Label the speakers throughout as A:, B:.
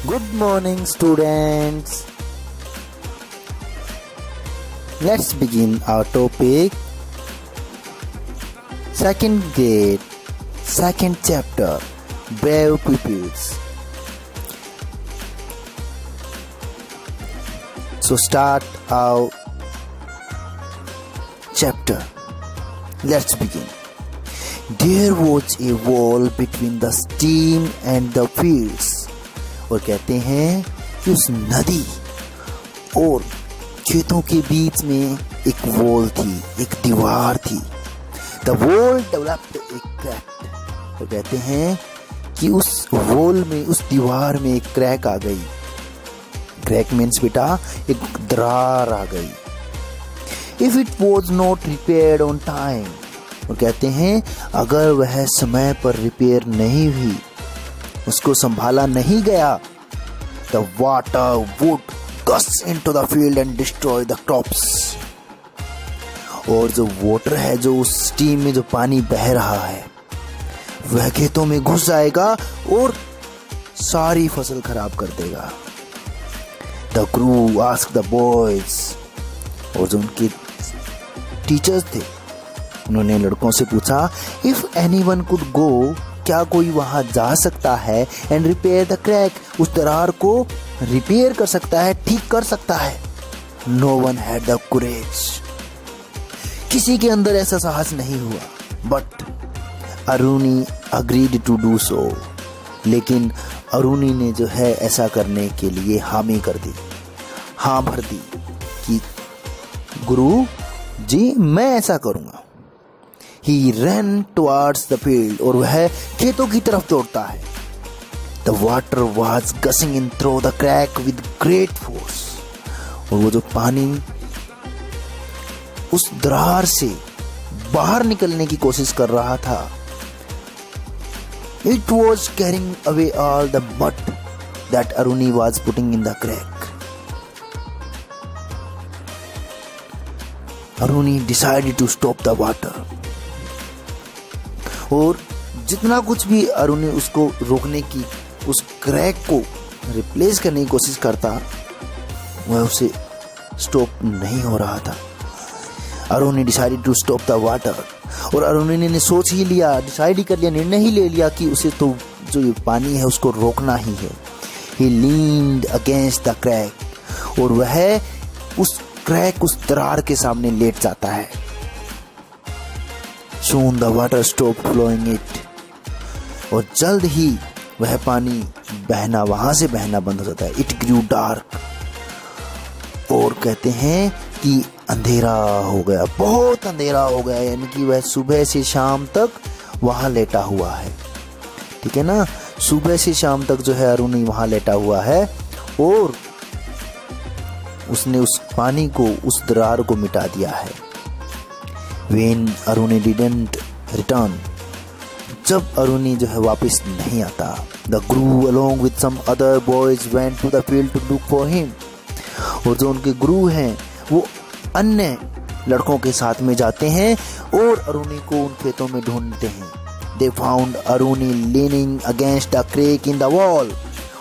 A: Good morning, students. Let's begin our topic. Second grade, second chapter, Brave Pupils. So start our chapter. Let's begin. There was a wall between the stream and the fields. और कहते हैं कि उस नदी और खेतों के बीच में एक वॉल थी, एक दीवार थी. The wall developed A crack. और कहते हैं कि उस वॉल में, उस दीवार में एक क्रैक आ गई. क्रैक मीन्स बेटा एक दरार आ गई. If it was not repaired on time. और कहते हैं अगर वह समय पर रिपेयर नहीं हुई, उसको संभाला नहीं गया, the water would gush into the field and destroy the crops. और जो वाटर है, जो उस स्टीम में जो पानी बह रहा है, वह खेतों में घुस जाएगा और सारी फसल खराब कर देगा. The crew asked the boys. और जो उनके टीचर्स थे, उन्होंने लड़कों से पूछा, if anyone could go, क्या कोई वहां जा सकता है, एंड रिपेयर द क्रैक, उस दरार को रिपेयर कर सकता है, ठीक कर सकता है. No one had the courage. किसी के अंदर ऐसा साहस नहीं हुआ. But Aruni agreed to do so. लेकिन अरुणी ने जो है ऐसा करने के लिए हामी कर दी, हाँ भर दी कि गुरु जी मैं ऐसा करूंगा. He ran towards the field. और वह खेतों की तरफ दौड़ता है. The water was gushing in through the crack with great force. और वो जो पानी उस दरार से बाहर निकलने की कोशिश कर रहा था. It was carrying away all the mud that Aruni was putting in the crack. Aruni decided to stop the water. और जितना कुछ भी अरुणी उसको रोकने की, उस क्रैक को रिप्लेस करने की कोशिश करता, वह उसे स्टॉप नहीं हो रहा था. Aruni decided to stop the water. और अरुणी ने सोच ही लिया, डिसाइड ही कर लिया, निर्णय ही ले लिया कि उसे तो जो ये पानी है उसको रोकना ही है. ही लीन्ड अगेंस्ट द क्रैक. और वह उस क्रैक, उस दरार के सामने लेट जाता है. Soon the water stopped flowing it. और जल्द ही वह पानी बहना, वहां से बहना बंद हो जाता है. It grew dark. और कहते हैं कि अंधेरा हो गया, बहुत अंधेरा हो गया. यानी कि वह सुबह से शाम तक वहां लेटा हुआ है. ठीक है ना, सुबह से शाम तक जो है अरुणी वहां लेटा हुआ है. और उसने उस पानी को, उस दरार को मिटा दिया है. When Aruni didn't return, जब अरुणी जो है वापस नहीं आता, the crew along with some other boys went to the field to look for him. और जो उनके गुरु हैं वो अन्य लड़कों के साथ में जाते हैं और अरुणी को उन खेतों में ढूंढते हैं. They found Aruni leaning against the crack in the wall.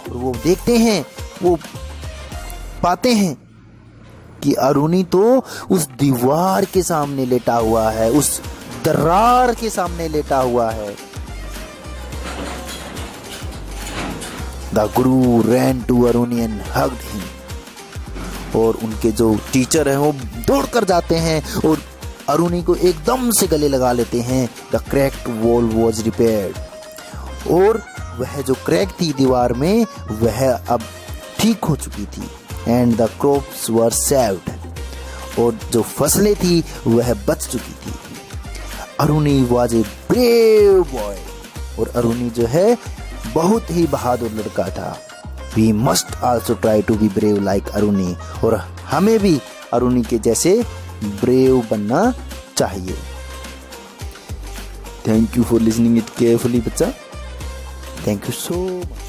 A: और वो देखते हैं, वो पाते हैं कि अरुणी तो उस दीवार के सामने लेटा हुआ है, उस दरार के सामने लेटा हुआ है. The guru ran to Aruni and hugged him. और उनके जो टीचर हैं वो दौड़कर जाते हैं और अरुणी को एकदम से गले लगा लेते हैं. The cracked wall was repaired. और वह जो क्रैक थी दीवार में, वह अब ठीक हो चुकी थी. And the crops were saved. और जो फसलें थी वह बच चुकी थी. Aruni was a brave boy. और अरुणी जो है बहुत ही बहादुर लड़का था. We must also try to be brave like Aruni. और हमें भी अरुणी के जैसे ब्रेव बनना चाहिए. Thank you for listening it carefully बच्चा. Thank you so much.